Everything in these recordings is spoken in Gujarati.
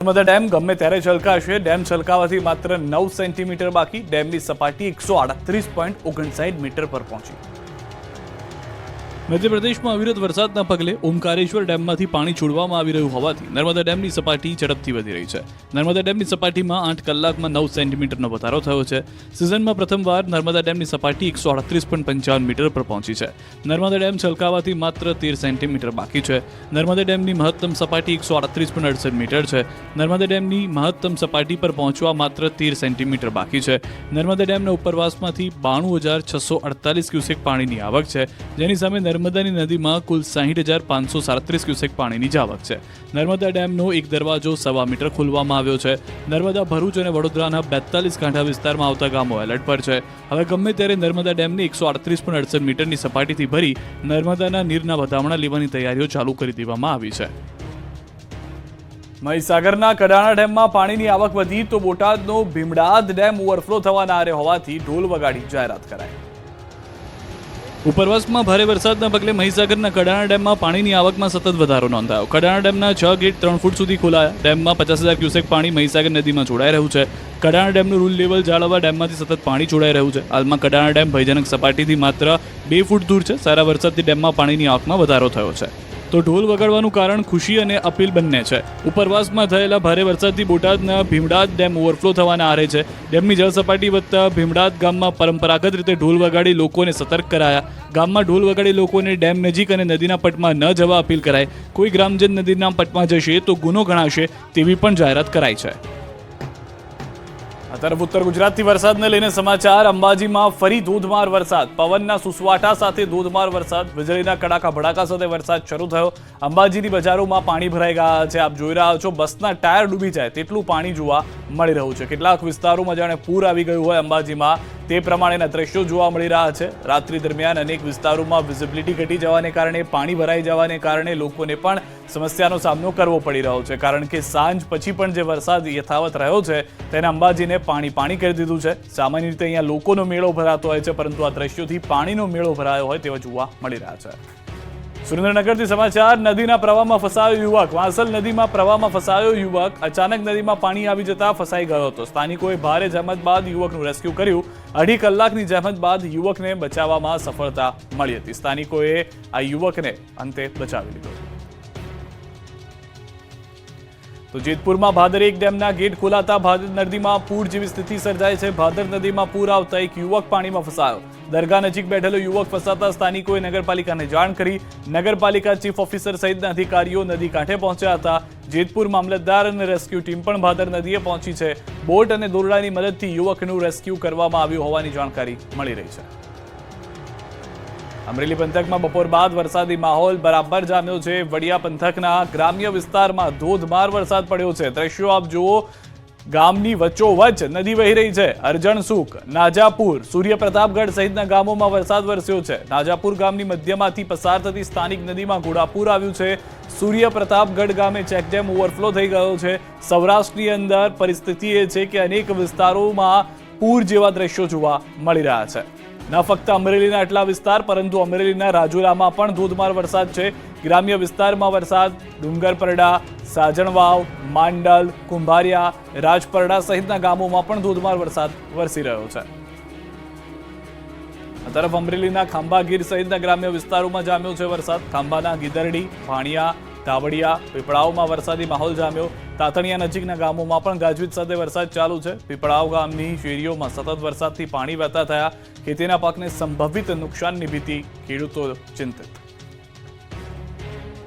નર્મદા ડેમ ગમે ત્યારે છલકાશે. ડેમ છલકાવાથી માત્ર 9 સેન્ટીમીટર બાકી. ડેમની સપાટી 138.59 મીટર પર પહોંચી. મધ્યપ્રદેશમાં અવિરત વરસાદના પગલે ઓમકારેશ્વર ડેમમાંથી પાણી છોડવામાં આવી રહ્યું હોવાથી નર્મદા ડેમની સપાટી ઝડપથી વધી રહી છે. નર્મદા ડેમની સપાટીમાં 8 કલાકમાં 9 સેન્ટીમીટરનો વધારો થયો છે. સિઝનમાં પ્રથમવાર નર્મદા ડેમની સપાટી 138.55 મીટર પર પહોંચી છે. નર્મદા ડેમ છલકાવાથી માત્ર 13 સેન્ટીમીટર બાકી છે. નર્મદા ડેમની મહત્તમ સપાટી 138.68 મીટર છે. નર્મદા ડેમની મહત્તમ સપાટી પર પહોંચવા માત્ર 13 સેન્ટીમીટર બાકી છે. નર્મદા ડેમના ઉપરવાસમાંથી 92,648 ક્યુસેક પાણીની આવક છે, જેની સામે નર્મદાની નદીમાં કુલ 60,537 ક્યુસેક પાણીની આવક છે. નર્મદા ડેમનો એક દરવાજો 1.25 મીટર ખોલવામાં આવ્યો છે. નર્મદા, ભરૂચ અને વડોદરાના 42 કાંઠા વિસ્તારમાં આવતા ગામો એલર્ટ પર છે. હવે ગમે ત્યારે નર્મદા ડેમને 138.68 મીટરની સપાટીથી ભરી નર્મદાના નીરના વધામણા લેવાની તૈયારીઓ ચાલુ કરી દેવામાં આવી છે. મહીસાગરના કડાણા ડેમમાં પાણીની આવક વધી તો બોટાદનો ભીમડાદ ડેમ ઓવરફ્લો થવાના આરે હોવાથી ઢોલ વગાડી જાહેરાત કરાઈ. ઉપરવાસમાં ભારે વરસાદના પગલે મહીસાગરના કડાણા ડેમમાં પાણીની આવકમાં સતત વધારો નોંધાયો. કડાણા ડેમના 6 ગેટ 3 ફૂટ સુધી ખોલાયા. ડેમમાં 50,000 ક્યુસેક પાણી મહીસાગર નદીમાં છોડાઈ રહ્યું છે. કડાણા ડેમનું રૂલ લેવલ જાળવવા ડેમમાંથી સતત પાણી છોડાઈ રહ્યું છે. હાલમાં કડાણા ડેમ ભયજનક સપાટીથી માત્ર 2 ફૂટ દૂર છે. સારા વરસાદથી ડેમમાં પાણીની આવકમાં વધારો થયો છે. તો ઢોલ વગાડવાનું કારણ ખુશી અને અપીલ બંને છે. ઉપરવાસમાં થયેલા ભારે વરસાદથી બોટાદના ભીમડાદ ડેમ ઓવરફ્લો થવાના આરે છે. ડેમની જળ સપાટી વધતા ભીમડાદ ગામમાં પરંપરાગત રીતે ઢોલ વગાડી લોકોને સતર્ક કરાયા. ગામમાં ઢોલ વગાડી લોકોને ડેમ નજીક અને નદીના પટમાં ન જવા અપીલ કરાઈ. કોઈ ગ્રામજન નદીના પટમાં જશે તો ગુનો ગણાશે તેવી પણ જાહેરાત કરાઈ છે. આ તરફ ઉત્તર ગુજરાતથી વરસાદને લઈને સમાચાર. અંબાજીમાં ફરી ધોધમાર વરસાદ. પવનના સુસવાટા સાથે ધોધમાર વરસાદ. વીજળીના કડાકા ભડાકા સાથે વરસાદ શરૂ થયો. અંબાજીની બજારોમાં પાણી ભરાઈ ગયા છે. આપ જોઈ રહ્યા છો, બસના ટાયર ડૂબી જાય તેટલું પાણી જોવા મળી રહ્યું છે. કેટલાક વિસ્તારોમાં જાણે પૂર આવી ગયું હોય અંબાજીમાં, તે પ્રમાણેના દ્રશ્યો જોવા મળી રહ્યા છે. રાત્રિ દરમિયાન અનેક વિસ્તારોમાં વિઝિબિલિટી ઘટી જવાને કારણે, પાણી ભરાઈ જવાને કારણે લોકોને પણ સમસ્યાનો સામનો કરવો પડી રહ્યો છે. કારણ કે સાંજ પછી પણ જે વરસાદ યથાવત રહ્યો છે તેને અંબાજીને પાણી કરી દીધું છે. સામાન્ય રીતે અહીંયા લોકોનો મેળો ભરાતો હોય છે, પરંતુ આ દ્રશ્યોથી પાણીનો મેળો ભરાયો હોય તેવા જોવા મળી રહ્યા છે. સુરેન્દ્રનગરથી સમાચાર. નદીના પ્રવાહમાં ફસાયો યુવક. વાંસલ નદીમાં પ્રવાહમાં ફસાયો યુવક. અચાનક નદીમાં પાણી આવી જતા ફસાઈ ગયો હતો. સ્થાનિકોએ ભારે જહેમત બાદ યુવકનું રેસ્ક્યુ કર્યું. 2.5 કલાકની જહેમત બાદ યુવકને બચાવવામાં સફળતા મળી હતી. સ્થાનિકોએ આ યુવકને અંતે બચાવી લીધો. તો જેતપુરમાં ભાદર 1 ડેમના ગેટ ખોલાતા ભાદર નદીમાં પૂર જેવી સ્થિતિ સર્જાય છે. ભાદર નદીમાં પૂર આવતા એક યુવક પાણીમાં ફસાયો. દરગાહ નજીક બેઠેલો યુવક ફસાતા સ્થાનિકોએ નગરપાલિકાને જાણ કરી. નગરપાલિકા ચીફ ઓફિસર સહિતના અધિકારીઓ નદી કાંઠે પહોંચ્યા હતા. જેતપુર મામલતદાર અને રેસ્ક્યુ ટીમ પણ ભાદર નદીએ પહોંચી છે. બોટ અને દોરડાની મદદથી યુવકનું રેસ્ક્યુ કરવામાં આવ્યું હોવાની જાણકારી મળી રહી છે. અમરેલી પંથકમાં બપોર બાદ વરસાદી માહોલ બરાબર જામ્યો છે. વડિયા પંથકના ગ્રામ્ય વિસ્તારમાં ધોધમાર વરસાદ પડ્યો છે. દ્રશ્યો આપ જુઓ. ગામની વચ્ચોવચ્ચ નદી વહી રહી છે. અરજણસુખ, નાજાપુર, સૂર્યપ્રતાપગઢ સહિતના ગામોમાં વરસાદ વરસ્યો છે. નાજાપુર ગામની મધ્યમાંથી પસાર થતી સ્થાનિક નદીમાં ઘોડાપુર આવ્યું છે. સૂર્યપ્રતાપગઢ ગામે ચેકડેમ ઓવરફ્લો થઈ ગયો છે. સૌરાષ્ટ્રની અંદર પરિસ્થિતિ એ છે કે અનેક વિસ્તારોમાં પૂર જેવા દ્રશ્યો જોવા મળી રહ્યા છે. ન ફક્ત અમરેલીના આટલા વિસ્તાર, પરંતુ અમરેલીના રાજુલામાં પણ ધોધમાર વરસાદ છે. ગ્રામ્ય વિસ્તારમાં વરસાદ. ડુંગરપરડા, સાજણવાવ, માંડલ, કુંભારિયા, રાજપરડા સહિતના ગામોમાં પણ ધોધમાર વરસાદ વરસી રહ્યો છે. આ તરફ અમરેલીના ખાંભા, ગીર સહિતના ગ્રામ્ય વિસ્તારોમાં જામ્યો છે વરસાદ. ખાંભાના ગીદરડી, ભાણિયા, ધાવડિયા, પીપળાવમાં વરસાદી માહોલ જામ્યો. તાતણિયા નજીકના ગામોમાં પણ ગાજવીજ સાથે વરસાદ ચાલુ છે. પીપળાવ ગામની શેરીઓમાં સતત વરસાદથી પાણી વહેતા થયા. ખેતીના પાકને સંભવિત નુકસાનની ભીતિ, ખેડૂતો ચિંતિત.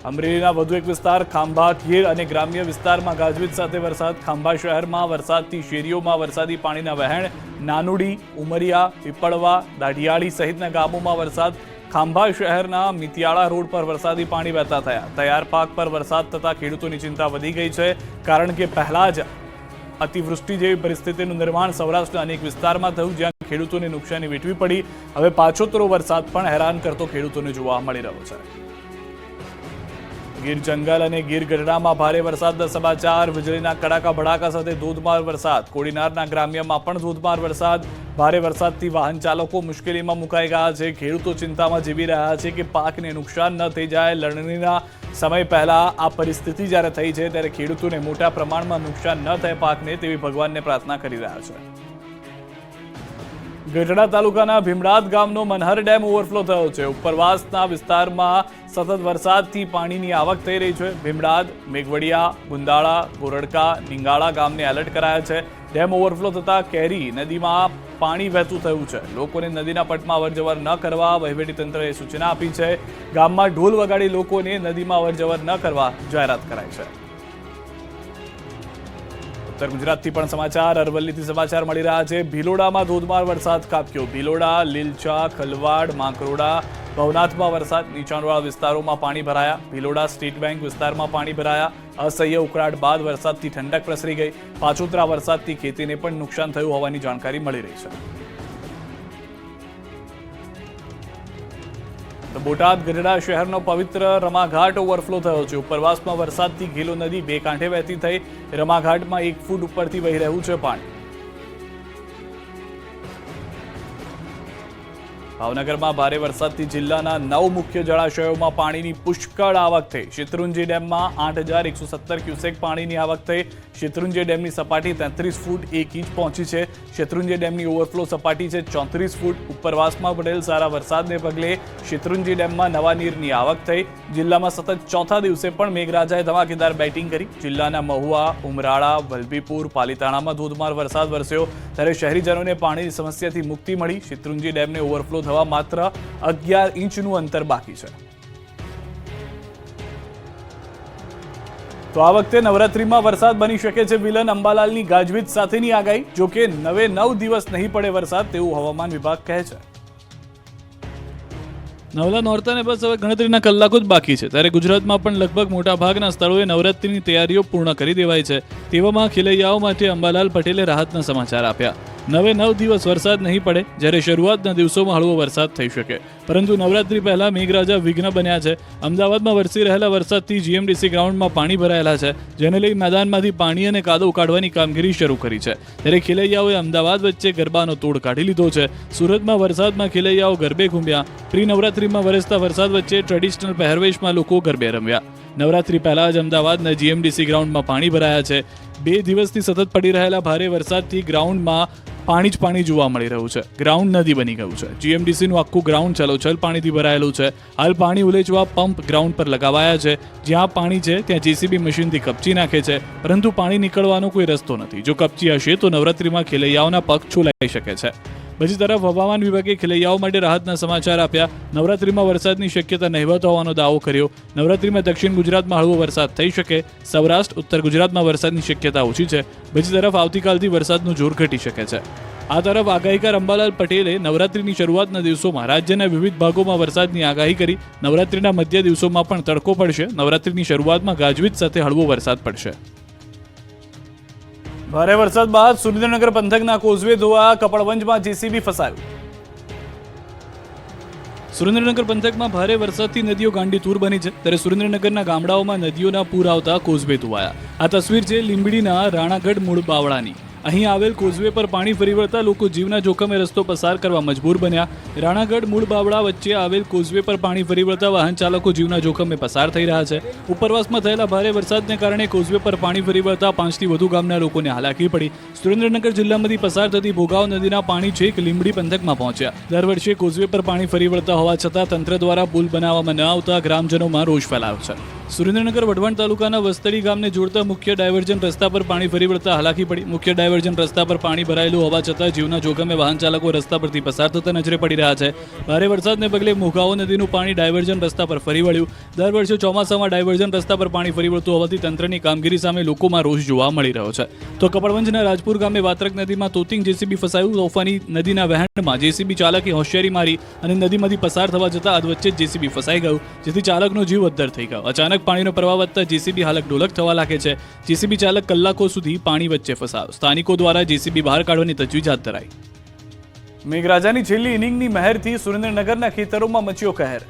અમરેલીના વધુ એક વિસ્તાર ખાંભા, ગીર અને ગ્રામ્ય વિસ્તારમાં ગાજવીજ સાથે વરસાદ. ખાંભા શહેરમાં વરસાદથી શેરીઓમાં વરસાદી પાણીના વહેણ. નાનુડી, ઉમરિયા, પીપળવા, દાઢિયાળી સહિતના ગામોમાં વરસાદ. ખાંભા શહેરના મિતિયાળા રોડ પર વરસાદી પાણી વહેતા થયા. તૈયાર પાક પર વરસાદ થતાં ખેડૂતોની ચિંતા વધી ગઈ છે. કારણ કે પહેલા જ અતિવૃષ્ટિ જેવી પરિસ્થિતિનું નિર્માણ સૌરાષ્ટ્રના અનેક વિસ્તારમાં થયું, જ્યાં ખેડૂતોને નુકસાની વેઠવી પડી. હવે પાછોતરો વરસાદ પણ હેરાન કરતો ખેડૂતોને જોવા મળી રહ્યો છે. ગીર જંગલ અને ગીર ગઢડામાં ભારે વરસાદના સમાચાર. વીજળીના કડાકા ભડાકા સાથે ધોધમાર વરસાદ. કોડીનારના ગ્રામ્યમાં પણ ધોધમાર વરસાદ. ભારે વરસાદથી વાહન ચાલકો મુશ્કેલીમાં મુકાઈ ગયા છે. ખેડૂતો ચિંતામાં જીવી રહ્યા છે કે પાકને નુકસાન ન થઈ જાય. લણણીના સમય પહેલા આ પરિસ્થિતિ જ્યારે થઈ છે ત્યારે ખેડૂતોને મોટા પ્રમાણમાં નુકસાન ન થાય પાકને તેવી ભગવાનને પ્રાર્થના કરી રહ્યા છે. ગઢડા તાલુકાના ભીમડાદ ગામનો મનહર ડેમ ઓવરફ્લો થયો છે. ઉપરવાસના વિસ્તારમાં સતત વરસાદથી પાણીની આવક થઈ રહી છે. ભીમડાદ, મેઘવડિયા, ગુંદાળા, ગોરડકા, નિંગાળા ગામને એલર્ટ કરાયા છે. ડેમ ઓવરફ્લો થતા કેરી નદીમાં પાણી વહેતું થયું છે. લોકોને નદીના પટમાં અવરજવર ન કરવા વહીવટીતંત્રએ સૂચના આપી છે. ગામમાં ઢોલ વગાડી લોકોને નદીમાં અવરજવર ન કરવા જાહેરાત કરાઈ છે. ઉત્તર ગુજરાતથી પણ સમાચાર, અરવલ્લીથી સમાચાર મળી રહ્યા છે. ભિલોડામાં ધોધમાર વરસાદ ખાબક્યો. ભિલોડા, લીલચા, ખલવાડ, માંકરોડા, ભવનાથમાં વરસાદ. નીચાણવાળા વિસ્તારોમાં પાણી ભરાયા. ભિલોડા સ્ટેટ બેંક વિસ્તારમાં પાણી ભરાયા. અસહ્ય ઉકળાટ બાદ વરસાદથી ઠંડક પ્રસરી ગઈ. પાછોતરા વરસાદથી ખેતીને પણ નુકસાન થયું હોવાની જાણકારી મળી રહી છે. બોટાદ ગઢડા શહેરનો પવિત્ર રમાઘાટ ઓવરફ્લો થયો છે. ઉપરવાસમાં વરસાદથી ઘેલો નદી બે કાંઠે વહેતી થઈ. રમાઘાટમાં 1 ફૂટ ઉપરથી વહી રહ્યું છે પાણી. ભાવનગરમાં ભારે વરસાદથી જિલ્લાના 9 મુખ્ય જળાશયોમાં પાણીની પુષ્કળ આવક થઈ. શેત્રુંજી ડેમમાં 8,117 ક્યુસેક પાણીની આવક થઈ. શેત્રુંજી ડેમની સપાટી 33 ફૂટ 1 ઇંચ પહોંચી છે. શેત્રુંજી ડેમની ઓવરફ્લો સપાટી છે 34 ફૂટ. ઉપરવાસમાં પડેલ સારા વરસાદને પગલે શેત્રુંજી ડેમમાં નવા નીરની આવક થઈ. જિલ્લામાં સતત ચોથા દિવસે પણ મેઘરાજાએ ધમાકેદાર બેટિંગ કરી. જિલ્લાના મહુવા, ઉમરાળા, વલભીપુર, પાલિતાણામાં ધોધમાર વરસાદ વરસ્યો. ત્યારે શહેરીજનોને પાણીની સમસ્યાથી મુક્તિ મળી. શેત્રુંજી ડેમને ઓવરફ્લો થવા માત્ર 11 ઇંચનું અંતર બાકી છે. તો આ વખતે નવરાત્રીમાં વરસાદ બની શકે છે વિલન. અંબાલાલની ગાજવીજ સાથેની આગાહી. જોકે 9 દિવસ નહીં પડે વરસાદ તેવું હવામાન વિભાગ કહે છે. નવલા નોરતાને બસ હવે ગણતરીના કલાકો જ બાકી છે. ત્યારે ગુજરાતમાં પણ લગભગ મોટાભાગના સ્થળોએ નવરાત્રીની તૈયારીઓ પૂર્ણ કરી દેવાઈ છે. તેવામાં ખેલૈયાઓ માટે અંબાલાલ પટેલે રાહતના સમાચાર આપ્યા. 9 દિવસ વરસાદ નહીં પડે, જ્યારે શરૂઆતના દિવસોમાં હળવો વરસાદ થઈ શકે. પરંતુ નવરાત્રી પહેલા મેઘરાજા વિઘ્ન બન્યા છે. અમદાવાદમાં વરસી રહેલા વરસાદથી જીએમડીસી ગ્રાઉન્ડમાં પાણી ભરાયેલા છે, જેને લઈ મેદાનમાંથી પાણી અને કાદવ કાઢવાની કામગીરી શરૂ કરી છે. ત્યારે ખેલૈયાઓએ અમદાવાદ વચ્ચે ગરબાનો તોડ કાઢી લીધો છે. સુરતમાં વરસાદમાં ખેલૈયાઓ ગરબે ઘૂમ્યા. પ્રી નવરાત્રીમાં વરસતા વરસાદ વચ્ચે ટ્રેડિશનલ પહેરવેશમાં લોકો ગરબે રમ્યા. નવરાત્રી પહેલા જ અમદાવાદના જીએમડીસી ગ્રાઉન્ડમાં પાણી ભરાયા છે. 2 દિવસથી સતત પડી રહેલા ભારે વરસાદથી ગ્રાઉન્ડમાં પાણી જ પાણી જોવા મળી રહ્યું છે. ગ્રાઉન્ડ નદી બની ગયું છે. જીએમડીસીનું આખું ગ્રાઉન્ડ છલોછલ પાણીથી ભરાયેલું છે. હાલ પાણી ઉલેચવા પંપ ગ્રાઉન્ડ પર લગાવાયા છે. જ્યાં પાણી છે ત્યાં જેસીબી મશીનથી કપચી નાખે છે, પરંતુ પાણી નીકળવાનો કોઈ રસ્તો નથી. જો કપચી હશે તો નવરાત્રીમાં ખેલૈયાઓના પગ છોલાઈ શકે છે. બીજી તરફ હવામાન વિભાગે ખેલૈયાઓ માટે રાહતના સમાચાર આપ્યા. નવરાત્રીમાં વરસાદની શક્યતા નહિવત હોવાનો દાવો કર્યો. નવરાત્રીમાં દક્ષિણ ગુજરાતમાં હળવો વરસાદ થઈ શકે. સૌરાષ્ટ્ર, ઉત્તર ગુજરાતમાં વરસાદની શક્યતા ઓછી છે. બીજી તરફ આવતીકાલથી વરસાદનું જોર ઘટી શકે છે. આ તરફ આગાહીકાર અંબાલાલ પટેલે નવરાત્રીની શરૂઆતના દિવસોમાં રાજ્યના વિવિધ ભાગોમાં વરસાદની આગાહી કરી. નવરાત્રીના મધ્ય દિવસોમાં પણ તડકો પડશે. નવરાત્રીની શરૂઆતમાં ગાજવીજ સાથે હળવો વરસાદ પડશે. ભારે વરસાદ બાદ સુરેન્દ્રનગર પંથકના કોઝવે ધોવા. કપડવંજમાં જેસીબી ફસાયું. સુરેન્દ્રનગર પંથકમાં ભારે વરસાદથી નદીઓ ગાંડીતુર બની છે. ત્યારે સુરેન્દ્રનગરના ગામડાઓમાં નદીઓના પૂર આવતા કોઝવે ધોવાયા. આ તસવીર છે લીંબડીના રાણાગઢ મૂળ બાવળાની. અહીં આવેલ કોઝવે પર પાણી ફરી વળતા લોકો જીવના જોખમે રસ્તો પસાર કરવા મજબૂર બન્યા. રાણાગઢ મૂળ બાવળા વચ્ચે આવેલ કોઝવે પર પાણી ફરી વળતા વાહન ચાલકો જીવના જોખમે પસાર થઈ રહ્યા છે. ઉપરવાસમાં થયેલા ભારે વરસાદને કારણે કોઝવે પર પાણી ફરી વળતા 5થી વધુ ગામના લોકોને હાલાકી પડી. સુરેન્દ્રનગર જિલ્લામાંથી પસાર થતી ભોગાવ નદીના પાણી છેક લીંબડી પંથકમાં પહોંચ્યા. દર વર્ષે કોઝવે પર પાણી ફરી વળતા હોવા છતાં તંત્ર દ્વારા પુલ બનાવવામાં ન આવતા ગ્રામજનોમાં રોષ ફેલાયો છે. સુરેન્દ્રનગર વઢવાણ તાલુકાના વસ્તડી ગામને જોડતા મુખ્ય ડાયવર્જન રસ્તા પર પાણી ફરી વળતા હાલાકી પડી. મુખ્ય ડાયવર્જન રસ્તા પર પાણી ભરાયેલું હોવા છતાં જીવના જોખમે વાહન ચાલકો રસ્તા પરથી પસાર થતા નજરે પડી રહ્યા છે. ભારે વરસાદને પગલે મોગાવો નદીનું પાણી ડાયવર્જન રસ્તા પર ફરી વળ્યું. દર વર્ષે ચોમાસામાં ડાયવર્જન રસ્તા પર પાણી ફરી વળતું હોવાથી તંત્રની કામગીરી સામે લોકોમાં રોષ જોવા મળી રહ્યો છે. તો કપડવંજના રાજપુર ગામે વાત્રક નદીમાં તોતિંગ જેસીબી ફસાયું. તોફાની નદીના વહેણમાં જેસીબી ચાલકે હોશિયારી મારી અને નદીમાંથી પસાર થવા જતાં અધવચ્ચે જેસીબી ફસાઈ ગયું, જેથી ચાલકનો જીવ અદ્ધર થઈ ગયો. અચાનક પાણીનો પ્રવાહ વધતા જેસીબી હાલક ડોલક થવા લાગે છે. જેસીબી ચાલક કલાકો સુધી પાણી વચ્ચે ફસાયો. સ્થાનિકો દ્વારા જેસીબી બહાર કાઢવાની તજવીજ હાથ ધરાઈ. મેઘરાજાની છેલ્લી ઇનિંગની મહેરથી સુરેન્દ્રનગરના ખેતરોમાં મચ્યો કહેર.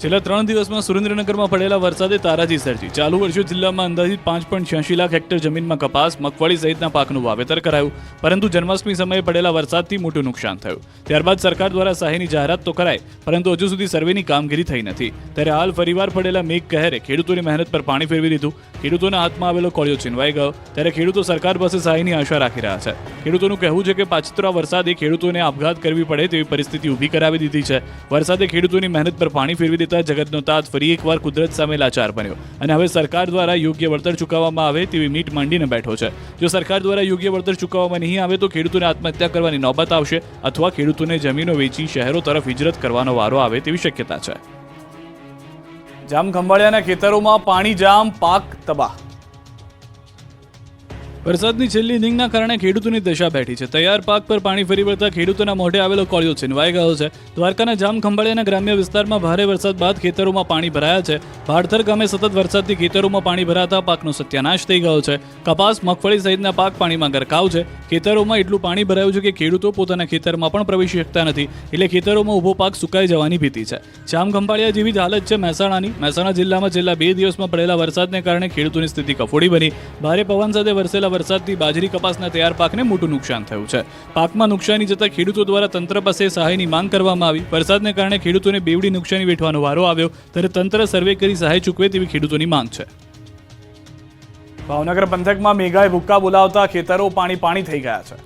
છેલ્લા 3 દિવસમાં સુરેન્દ્રનગરમાં પડેલા વરસાદે તારાજી સર્જી. ચાલુ વર્ષે જિલ્લામાં અંદાજિત 5.86 લાખ હેક્ટર જમીનમાં કપાસ, મગફળી સહિતના પાકનું વાવેતર કરાયું, પરંતુ જન્માષ્ટમી સમયે પડેલા વરસાદથી મોટું નુકસાન થયું. ત્યારબાદ સરકાર દ્વારા સહાયની જાહેરાત તો કરાઈ, પરંતુ હજુ સુધી સર્વેની કામગીરી થઈ નથી. ત્યારે હાલ ફરીવાર પડેલા મેઘ કહેરે ખેડૂતોની મહેનત પર પાણી ફેરવી દીધું. ખેડૂતોના હાથમાં આવેલો કોળિયો છીનવાઈ ગયો. ત્યારે ખેડૂતો સરકાર પાસે સહાયની આશા રાખી રહ્યા છે. ખેડૂતોનું કહેવું છે કે પાછતરા વરસાદે ખેડૂતોને આપઘાત કરવી પડે તેવી પરિસ્થિતિ ઊભી કરાવી દીધી છે. વરસાદે ખેડૂતોની મહેનત પર પાણી ફેરવી જગતનો તાત ફરી એકવાર કુદરત સામે લાચાર બન્યો અને હવે સરકાર દ્વારા યોગ્ય વળતર ચૂકવવામાં આવે તેવી મીટ માંડીને બેઠો છે. જો સરકાર દ્વારા યોગ્ય વળતર ચૂકવવામાં નહીં આવે તો ખેડૂતોને આત્મહત્યા કરવાની નોબત આવશે અથવા ખેડૂતોને જમીનો વેચી શહેરો તરફ હિજરત કરવાનો વારો આવે તેવી શક્યતા છે. જામખંભાળિયાના ખેતરોમાં પાણી જામ, પાક તબાહ. વરસાદની છેલ્લી ઇનિંગના કારણે ખેડૂતોની દશા બેઠી છે. તૈયાર પાક પર પાણી ફરી વળતા ખેડૂતોના મોઢે આવેલો કોળિયો છીનવાઈ ગયો છે. દ્વારકાના જામખંભાળિયાના ગ્રામ્ય વિસ્તારમાં ભારે વરસાદ બાદ ખેતરોમાં પાણી ભરાયા છે. ભાડથર ગામે સતત વરસાદથી ખેતરોમાં પાણી ભરાતા પાકનો સત્યાનાશ થઈ ગયો છે. કપાસ, મગફળી સહિતના પાક પાણીમાં ગરકાવ છે. ખેતરોમાં એટલું પાણી ભરાયું છે કે ખેડૂતો પોતાના ખેતરમાં પણ પ્રવેશી શકતા નથી, એટલે ખેતરોમાં ઊભો પાક સુકાઈ જવાની ભીતિ છે. જામખંભાળિયા જેવી જ હાલત છે મહેસાણાની. મહેસાણા જિલ્લામાં છેલ્લા 2 દિવસમાં પડેલા વરસાદને કારણે ખેડૂતોની સ્થિતિ કફોડી બની. ભારે પવન સાથે વરસેલા વરસાદથી બાજરી, કપાસના તૈયાર પાકને મોટું નુકસાન થયું છે. પાકમાં નુકસાની જતા ખેડૂતો દ્વારા તંત્ર પાસે સહાયની માંગ કરવામાં આવી. વરસાદને કારણે ખેડૂતોને બેવડી નુકસાની વેઠવાનો વારો આવ્યો, ત્યારે તંત્ર સર્વે કરી સહાય ચૂકવે તેવી ખેડૂતોની માંગ છે. ભાવનગર પંથકમાં મેઘાએ ભૂક્કા બોલાવતા ખેતરો પાણી થઈ ગયા છે.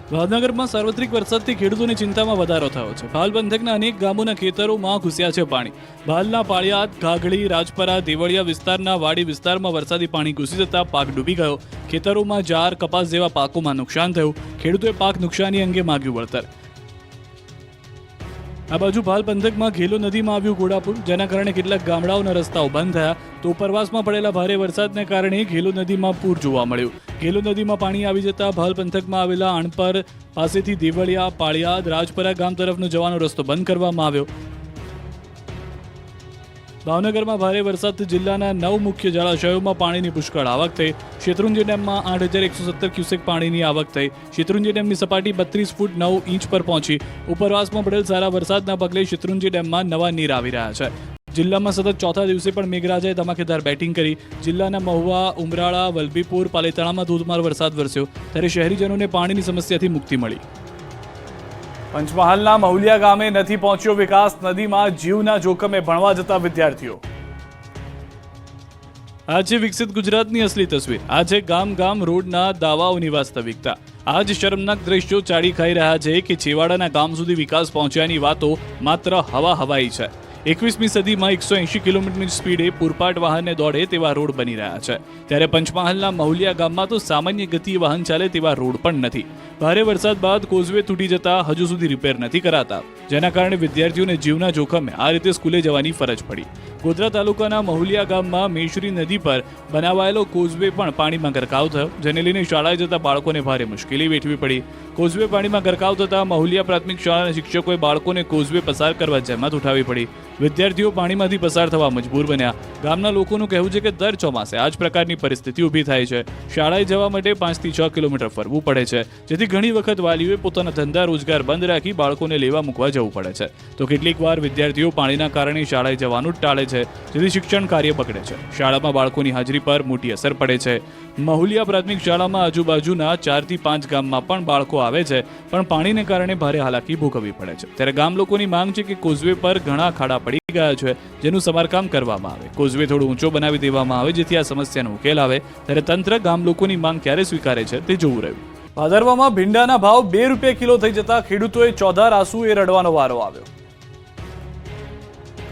ભાવનગરમાં સાર્વત્રિક વરસાદથી ખેડૂતોની ચિંતામાં વધારો થયો છે. ભાલ પંથકના અનેક ગામોના ખેતરોમાં ઘૂસ્યા છે પાણી. ભાલના પાળિયાદ, ઘાઘડી, રાજપરા, દેવળિયા વિસ્તારના વાડી વિસ્તારમાં વરસાદી પાણી ઘૂસી જતા પાક ડૂબી ગયો. ખેતરોમાં જાર, કપાસ જેવા પાકોમાં નુકસાન થયું. ખેડૂતોએ પાક નુકસાની અંગે માગ્યું વળતર. આ બાજુ ભાલ પંથકમાં ઘેલો નદીમાં આવ્યું ઘોડાપુર, જેના કારણે કેટલાક ગામડાઓના રસ્તાઓ બંધ થયા. તો ઉપરવાસમાં પડેલા ભારે વરસાદને કારણે ઘેલો નદીમાં પૂર જોવા મળ્યું. ઘેલો નદીમાં પાણી આવી જતા ભાલ પંથકમાં આવેલા આણપર પાસેથી દેવળિયા, પાળિયાદ, રાજપરા ગામ તરફનો જવાનો રસ્તો બંધ કરવામાં આવ્યો. ભાવનગરમાં ભારે વરસાદથી જિલ્લાના 9 મુખ્ય જળાશયોમાં પાણીની પુષ્કળ આવક થઈ. શેત્રુંજી ડેમમાં 8,117 ક્યુસેક પાણીની આવક થઈ. શેત્રુંજી ડેમની સપાટી 32 ફૂટ 9 ઇંચ પર પહોંચી. ઉપરવાસમાં પડેલ સારા વરસાદના પગલે શેત્રુંજી ડેમમાં નવા નીર આવી રહ્યા છે. જિલ્લામાં સતત ચોથા દિવસે પણ મેઘરાજાએ ધમાકેદાર બેટિંગ કરી. જિલ્લાના મહુવા, ઉમરાળા, વલભીપુર, પાલીતાણામાં ધોધમાર વરસાદ વરસ્યો, ત્યારે શહેરીજનોને પાણીની સમસ્યાથી મુક્તિ મળી. પંચમહાલના મહુલિયા ગામે નથી પહોંચ્યો વિકાસ. નદીમાં જીવના જોખમે ભણવા જતા વિદ્યાર્થીઓ. આ છે વિકસિત ગુજરાતની અસલી તસવીર. આ છે ગામ રોડના દાવાઓની વાસ્તવિકતા. આ જ શર્મનાક દ્રશ્યો ચાડી ખાઈ રહ્યા છે કે છેવાડાના ગામ સુધી વિકાસ પહોંચ્યાની વાતો માત્ર હવાઈ છે. 21મી સદીમાં 180 કિલોમીટરની સ્પીડે પૂરપાટ વાહનને દોડે તેવા રોડ બની રહ્યા છે. ત્યારે પંચમહાલના મહુલિયા ગામમાં તો સામાન્ય ગતિએ વાહન ચાલે તેવા રોડ પણ નથી. ભારે વરસાદ બાદ કોઝવે તૂટી જતા હજુ સુધી રિપેર નથી કરાતા, જેના કારણે વિદ્યાર્થીઓને જીવના જોખમે આ રીતે સ્કૂલે જવાની ફરજ પડી. ગોધરા તાલુકાના મહુલિયા ગામમાં મેશ્રી નદી પર બનાવાયેલો કોઝવે પણ પાણીમાં ગરકાવ થયો, જેને લઈને શાળાએ જતા બાળકોને ભારે મુશ્કેલી વેઠવી પડી. કોઝવે પાણીમાં ગરકાવ થતા મહુલિયા પ્રાથમિક શાળાના શિક્ષકોએ બાળકોને કોઝવે પસાર કરવા જહેમત ઉઠાવવી પડી. વિદ્યાર્થીઓ પાણીમાંથી પસાર થવા મજબૂર બન્યા. ગામના લોકોનું કહેવું છે કે દર ચોમાસે આ જ પ્રકારની પરિસ્થિતિ ઊભી થાય છે. શાળાએ જવા માટે 5 થી 6 કિલોમીટર ફરવું પડે છે, જેથી ઘણી વખત વાલીઓએ પોતાના ધંધા રોજગાર બંધ રાખી બાળકોને લેવા મૂકવા જવું પડે છે. તો કેટલીક વાર વિદ્યાર્થીઓ પાણીના કારણે શાળાએ જવાનું જ ટાળે છે, જેથી શિક્ષણ કાર્ય બગડે છે. શાળામાં બાળકોની હાજરી પર મોટી અસર પડે છે. મહુલિયા પ્રાથમિક શાળામાં આજુબાજુના 4 થી 5 ગામમાં પણ બાળકો આવે છે, પણ પાણીને કારણે ભારે હાલાકી ભોગવવી પડે છે. ત્યારે ગામ લોકોની માંગ છે કે કોઝવે પર ઘણા ખાડા પડી ગયા છે, જેનું સમારકામ કરવામાં આવે. કોઝવે થોડો ઊંચો બનાવી દેવામાં આવે, જેથી આ સમસ્યાનો ઉકેલ આવે. ત્યારે તંત્ર ગામ લોકોની માંગ ક્યારે સ્વીકારે છે તે જોવું રહ્યું. ભાદરવામાં ભીંડાના ભાવ 2 રૂપિયા કિલો થઈ જતા ખેડૂતોએ ચોધાર આંસુએ રડવાનો વારો આવ્યો.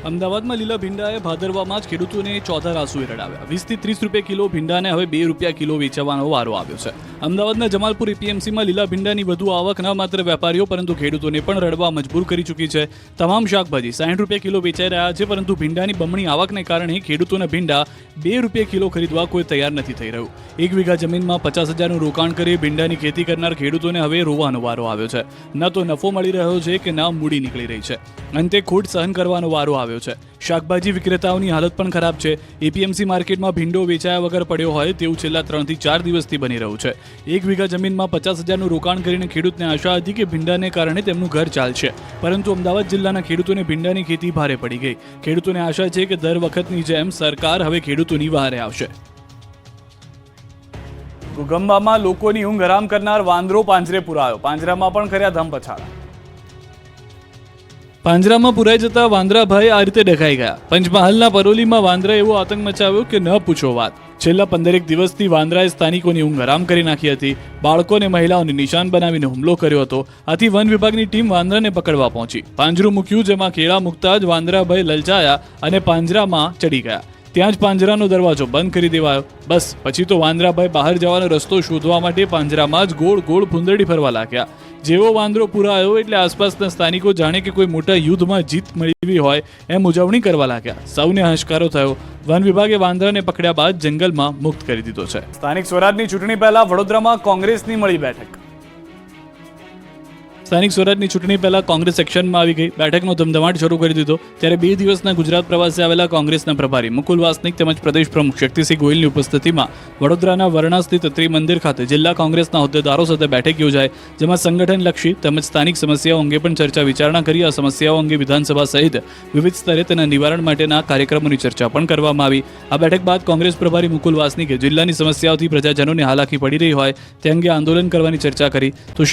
અમદાવાદમાં લીલા ભીંડાએ ભાદરવામાં જ ખેડૂતોને ચોધાર આંસુએ રડાવ્યા. 20 થી 30 રૂપિયા કિલો ભીંડાને હવે 2 રૂપિયા કિલો વેચવાનો વારો આવ્યો છે. અમદાવાદના જમાલપુર એપીએમસીમાં લીલા ભીંડાની વધુ આવક ન માત્ર વેપારીઓ પરંતુ ખેડૂતોને પણ રડવા મજબૂર કરી ચૂકી છે. તમામ શાકભાજી 60 રૂપિયા કિલો વેચાઈ રહ્યા છે, પરંતુ ભીંડાની બમણી આવકને કારણે ખેડૂતોના ભીંડા 2 રૂપિયા કિલો ખરીદવા કોઈ તૈયાર નથી થઈ રહ્યું. 1 વીઘા જમીનમાં 50,000નું રોકાણ કરી ભીંડાની ખેતી કરનાર ખેડૂતોને હવે રોવાનો વારો આવ્યો છે. ન તો નફો મળી રહ્યો છે કે ન મૂડી નીકળી રહી છે. અંતે ખોટ સહન કરવાનો વારો આવ્યો આવ્યો છે। શાકભાજી વિક્રેતાઓની હાલત પણ ખરાબ છે। એપીએમસી માર્કેટમાં ભીંડો વેચાયા વગર પડ્યો હોય તેવું છેલ્લા 3 થી 4 દિવસથી બની રહ્યું છે। 1 વીઘા જમીનમાં 50,000નું રોકાણ કરીને ખેડૂતને આશા હતી કે ભીંડાને કારણે તેમનું ઘર ચાલશે, પરંતુ અમદાવાદ જિલ્લાના ખેડૂતોને ભીંડાની ખેતી ભારે પડી ગઈ। ખેડૂતોને આશા છે કે દર વખતની જેમ સરકાર હવે ખેડૂતોની વહારે આવશે। ગુગંબામાં લોકોની ઊંઘ હરામ કરનાર વાંદરો પાંજરે પુરાયો, પાંજરામાં પણ કર્યા ધમપછાડા। પાંજરામાં પુરાઈ જતા વાંદરાભાઈ આ રીતે ડઘાઈ ગયા। પંચમહાલના પરોલીમાં વાંદરા એવો આતંક મચાવ્યો કે ન પૂછો વાત। છેલ્લા 15 દિવસથી વાંદરાએ સ્થાનિકોની ઊંઘ હરામ કરી નાખી હતી। બાળકો અને મહિલાઓને નિશાન બનાવીને હુમલો કર્યો હતો। આથી વન વિભાગની ટીમ વાંદરાને પકડવા પહોંચી। પાંજરું મૂક્યું, જેમાં કેળા મૂકતા જ વાંદરાભાઈ લલચાયા અને પાંજરામાં ચડી ગયા। ત્યાં જ પાંજરાનો દરવાજો બંધ કરી દેવાયો। બસ પછી તો વાંદરાભાઈ બહાર જવાનો રસ્તો શોધવા માટે પાંજરામાં જ ગોળ ગોળ ભૂંદડી ફરવા લાગ્યા। જેવો વાંદરો પુરાયો એટલે આસપાસના સ્થાનિકો જાણે કે કોઈ મોટા યુદ્ધમાં જીત મેળવી હોય એમ ઉજવણી કરવા લાગ્યા। સૌને હાશકારો થયો। વન વિભાગે વાંદરાને પકડ્યા બાદ જંગલમાં મુક્ત કરી દીધો છે। સ્થાનિક સ્વરાજની ચૂંટણી પહેલા વડોદરામાં કોંગ્રેસની મળી બેઠક। સ્થાનિક સ્વરાજની ચૂંટણી પહેલા કોંગ્રેસ એક્શનમાં આવી ગઈ। બેઠકનો ધમધમાટ શરૂ કરી દીધો। ત્યારે 2 દિવસના ગુજરાત પ્રવાસે આવેલા કોંગ્રેસના પ્રભારી મુકુલ વાસનિક તેમજ પ્રદેશ પ્રમુખ શક્તિસિંહ ગોહિલની ઉપસ્થિતિમાં વડોદરાના વરણા સ્થિત ત્રિમંદિર ખાતે જિલ્લા કોંગ્રેસના હોદ્દેદારો સાથે બેઠક યોજાઈ, જેમાં સંગઠનલક્ષી તેમજ સ્થાનિક સમસ્યાઓ અંગે પણ ચર્ચા વિચારણા કરી। આ સમસ્યાઓ અંગે વિધાનસભા સહિત વિવિધ સ્તરે તેના નિવારણ માટેના કાર્યક્રમોની ચર્ચા પણ કરવામાં આવી। આ બેઠક બાદ કોંગ્રેસ પ્રભારી મુકુલ વાસનિકે જિલ્લાની સમસ્યાઓથી પ્રજાજનોને હાલાકી પડી રહી હોય તે અંગે આંદોલન કરવાની ચર્ચા કરી। તો